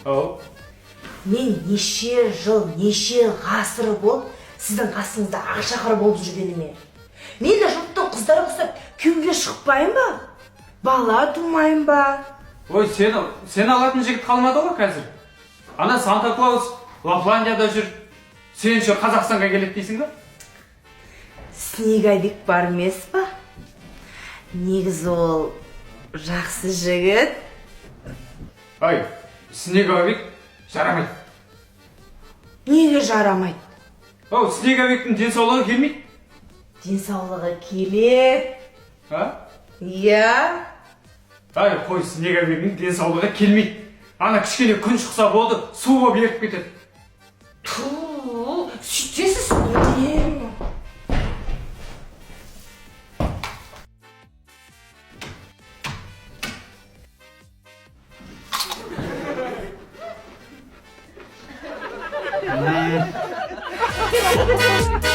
Ау. Мен неше жыл, неше ғасыр болып, сіздің қасыңызда Ақшақар болып жүргеніме. Мен де жұрттың қыздары құсап, күйеуге шықпайын ба? Бала тумайын ба? Ой, сен алатын жігіт қалмады ғой қазір. Ана Санта-Клаус Лапландияда жүр. Сен şu Қазақстанға келеді дейсің ба? Снеговик бар емес па? Негізі ол жақсы жігіт. Ай, Снеговик жарамайды. Неге жарамайды? Ау, Снеговиктің денсаулығы келмейді. Денсаулығы келеді. А? Иә. Ай, қой, Снеговиктің денсаулығы келмейді. Ана кішкене күн шықса болды, су болып еріп кетеді. Ту, сөйтесіз не? Hmm.